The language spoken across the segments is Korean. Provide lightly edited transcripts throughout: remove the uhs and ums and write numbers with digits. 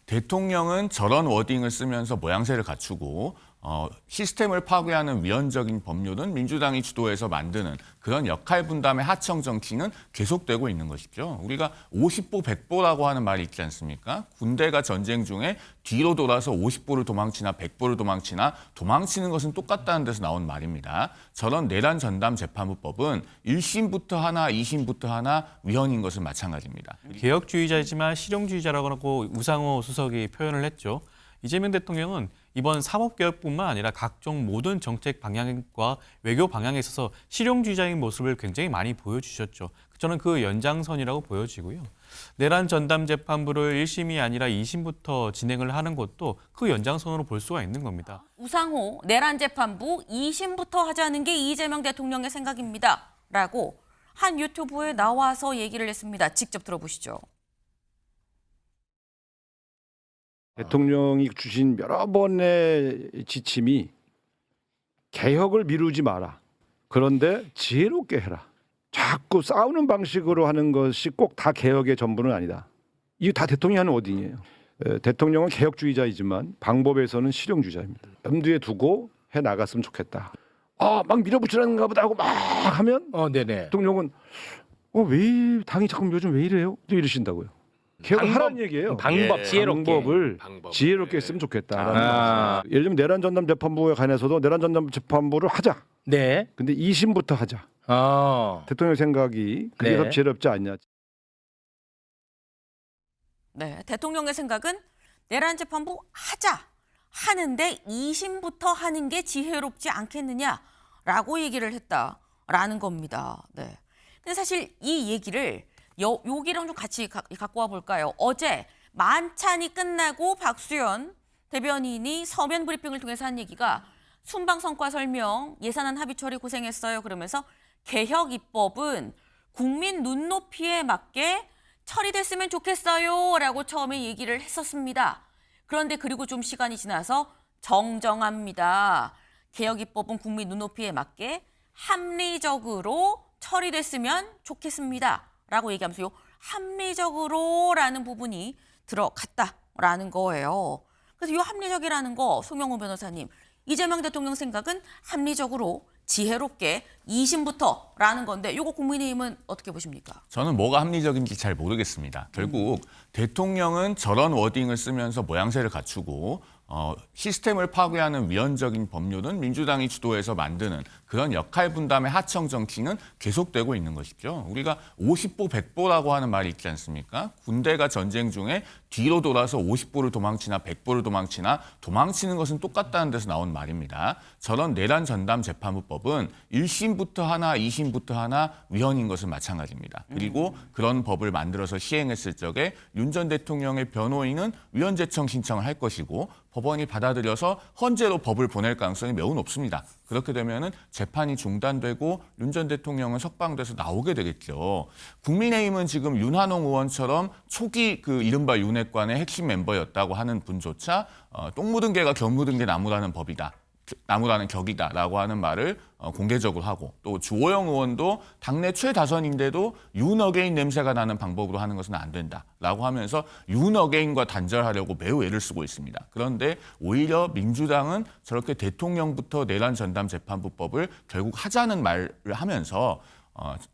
대통령은 저런 워딩을 쓰면서 모양새를 갖추고 시스템을 파괴하는 위헌적인 법률은 민주당이 주도해서 만드는 그런 역할 분담의 하청 정치는 계속되고 있는 것이죠. 우리가 50보 100보라고 하는 말이 있지 않습니까? 군대가 전쟁 중에 뒤로 돌아서 50보를 도망치나 100보를 도망치나 도망치는 것은 똑같다는 데서 나온 말입니다. 저런 내란 전담 재판부법은 1심부터 하나, 2심부터 하나 위헌인 것은 마찬가지입니다. 개혁주의자이지만 실용주의자라고 하고 우상호 수석이 표현을 했죠. 이재명 대통령은 이번 사법개혁뿐만 아니라 각종 모든 정책 방향과 외교 방향에 있어서 실용주의자인 모습을 굉장히 많이 보여주셨죠. 저는 그 연장선이라고 보여지고요. 내란 전담 재판부를 1심이 아니라 2심부터 진행을 하는 것도 그 연장선으로 볼 수가 있는 겁니다. 우상호 내란 재판부 2심부터 하자는 게 이재명 대통령의 생각입니다. 라고 한 유튜브에 나와서 얘기를 했습니다. 직접 들어보시죠. 대통령이 주신 여러 번의 지침이 개혁을 미루지 마라. 그런데 지혜롭게 해라. 자꾸 싸우는 방식으로 하는 것이 꼭 다 개혁의 전부는 아니다. 이게 다 대통령이 하는 워딩이에요. 대통령은 개혁주의자이지만 방법에서는 실용주의자입니다. 염두에 두고 해 나갔으면 좋겠다. 막 밀어붙이라는가 보다 하고 막 하면 네네. 대통령은 왜 당이 자꾸 요즘 왜 이래요? 또 이러신다고요. 개혁을 하라는 얘기예요. 방법, 지혜롭게. 방법을 지혜롭게 했으면 좋겠다. 예를 들면 내란 전담 재판부에 관해서도 내란 전담 재판부를 하자. 네. 근데 2심부터 하자. 대통령 생각이 그게 더 지혜롭지 않냐. 네, 대통령의 생각은 내란 재판부 하자 하는데 2심부터 하는 게 지혜롭지 않겠느냐라고 얘기를 했다라는 겁니다. 네. 근데 사실 이 얘기를 여기랑 좀 같이 갖고 와 볼까요? 어제 만찬이 끝나고 박수현 대변인이 서면 브리핑을 통해서 한 얘기가 순방 성과 설명, 예산안 합의 처리 고생했어요. 그러면서 개혁 입법은 국민 눈높이에 맞게 처리됐으면 좋겠어요. 라고 처음에 얘기를 했었습니다. 그런데 그리고 좀 시간이 지나서 정정합니다. 개혁 입법은 국민 눈높이에 맞게 합리적으로 처리됐으면 좋겠습니다. 라고 얘기하면서 요 합리적으로라는 부분이 들어갔다라는 거예요. 그래서 요 합리적이라는 거 송영호 변호사님, 이재명 대통령 생각은 합리적으로 지혜롭게 2심부터라는 건데 요거 국민의힘은 어떻게 보십니까? 저는 뭐가 합리적인지 잘 모르겠습니다. 결국 대통령은 저런 워딩을 쓰면서 모양새를 갖추고 시스템을 파괴하는 위헌적인 법률은 민주당이 주도해서 만드는 그런 역할 분담의 하청 정치는 계속되고 있는 것이죠. 우리가 50보 100보라고 하는 말이 있지 않습니까? 군대가 전쟁 중에 뒤로 돌아서 50보를 도망치나 100보를 도망치나 도망치는 것은 똑같다는 데서 나온 말입니다. 저런 내란 전담 재판부법은 1심부터 하나, 2심부터 하나 위헌인 것은 마찬가지입니다. 그리고 그런 법을 만들어서 시행했을 적에 윤 전 대통령의 변호인은 위헌 제청 신청을 할 것이고 법원이 받아들여서 헌재로 법을 보낼 가능성이 매우 높습니다. 그렇게 되면은 재판이 중단되고 윤 전 대통령은 석방돼서 나오게 되겠죠. 국민의힘은 지금 윤한홍 의원처럼 초기 그 이른바 윤핵관의 핵심 멤버였다고 하는 분조차 똥 묻은 개가 견 묻은 게 나무라는 법이다. 나무라는 격이다라고 하는 말을 공개적으로 하고 또 주호영 의원도 당내 최다선인데도 윤어게인 냄새가 나는 방법으로 하는 것은 안 된다라고 하면서 윤어게인과 단절하려고 매우 애를 쓰고 있습니다. 그런데 오히려 민주당은 저렇게 대통령부터 내란 전담 재판부법을 결국 하자는 말을 하면서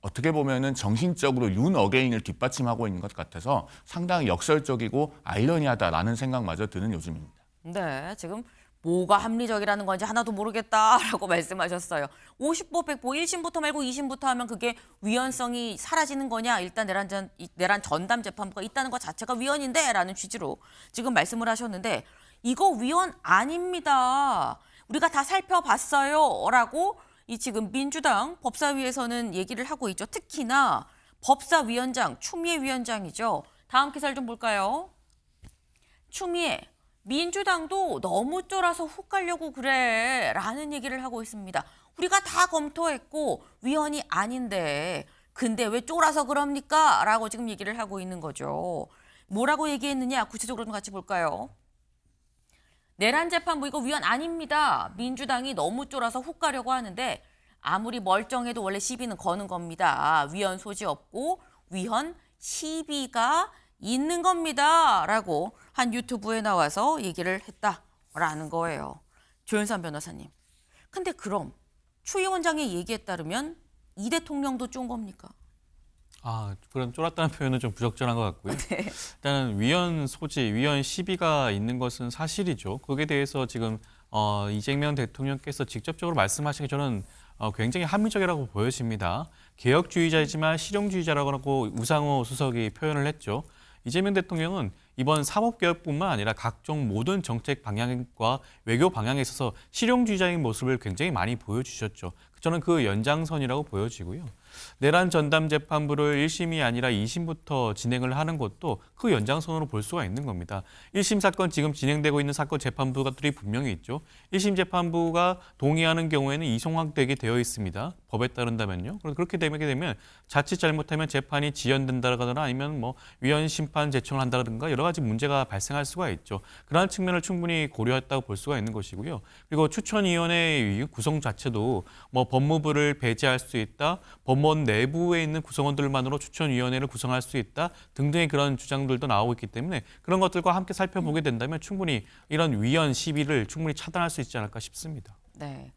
어떻게 보면은 정신적으로 윤어게인을 뒷받침하고 있는 것 같아서 상당히 역설적이고 아이러니하다라는 생각마저 드는 요즘입니다. 네, 지금 뭐가 합리적이라는 건지 하나도 모르겠다라고 말씀하셨어요. 50보 100보 1심부터 말고 2심부터 하면 그게 위헌성이 사라지는 거냐. 일단 내란 전담 재판부가 있다는 것 자체가 위헌인데 라는 취지로 지금 말씀을 하셨는데 이거 위헌 아닙니다. 우리가 다 살펴봤어요. 라고 이 지금 민주당 법사위에서는 얘기를 하고 있죠. 특히나 법사위원장, 추미애 위원장이죠. 다음 기사를 좀 볼까요? 추미애. 민주당도 너무 쫄아서 훅 가려고 그래 라는 얘기를 하고 있습니다. 우리가 다 검토했고 위헌이 아닌데 근데 왜 쫄아서 그럽니까? 라고 지금 얘기를 하고 있는 거죠. 뭐라고 얘기했느냐 구체적으로 좀 같이 볼까요? 내란 재판부 이거 위헌 아닙니다. 민주당이 너무 쫄아서 훅 가려고 하는데 아무리 멀쩡해도 원래 시비는 거는 겁니다. 위헌 소지 없고 위헌 시비가 있는 겁니다라고 한 유튜브에 나와서 얘기를 했다라는 거예요. 조윤선 변호사님. 근데 그럼 추 위원장의 얘기에 따르면 이 대통령도 쫀 겁니까? 그런 쫄았다는 표현은 좀 부적절한 것 같고요. 네. 일단은 위헌 소지, 위헌 시비가 있는 것은 사실이죠. 거기에 대해서 지금 이재명 대통령께서 직접적으로 말씀하신 게 저는 굉장히 합리적이라고 보여집니다. 개혁주의자이지만 실용주의자라고 하고 우상호 수석이 표현을 했죠. 이재명 대통령은 이번 사법개혁뿐만 아니라 각종 모든 정책 방향과 외교 방향에 있어서 실용주의자인 모습을 굉장히 많이 보여주셨죠. 저는 그 연장선이라고 보여지고요. 내란 전담 재판부를 1심이 아니라 2심부터 진행을 하는 것도 그 연장선으로 볼 수가 있는 겁니다. 1심 사건 지금 진행되고 있는 사건 재판부들이 분명히 있죠. 1심 재판부가 동의하는 경우에는 이송학되게 되어 있습니다. 법에 따른다면요. 그렇게 되면 자칫 잘못하면 재판이 지연된다거나 아니면 뭐 위헌 심판 제청을 한다든가 여러 가지 문제가 발생할 수가 있죠. 그러한 측면을 충분히 고려했다고 볼 수가 있는 것이고요. 그리고 추천위원회 구성 자체도 뭐 법무부를 배제할 수 있다, 법원 내부에 있는 구성원들만으로 추천위원회를 구성할 수 있다 등등의 그런 주장들도 나오고 있기 때문에 그런 것들과 함께 살펴보게 된다면 충분히 이런 위헌 시비를 충분히 차단할 수 있지 않을까 싶습니다. 네.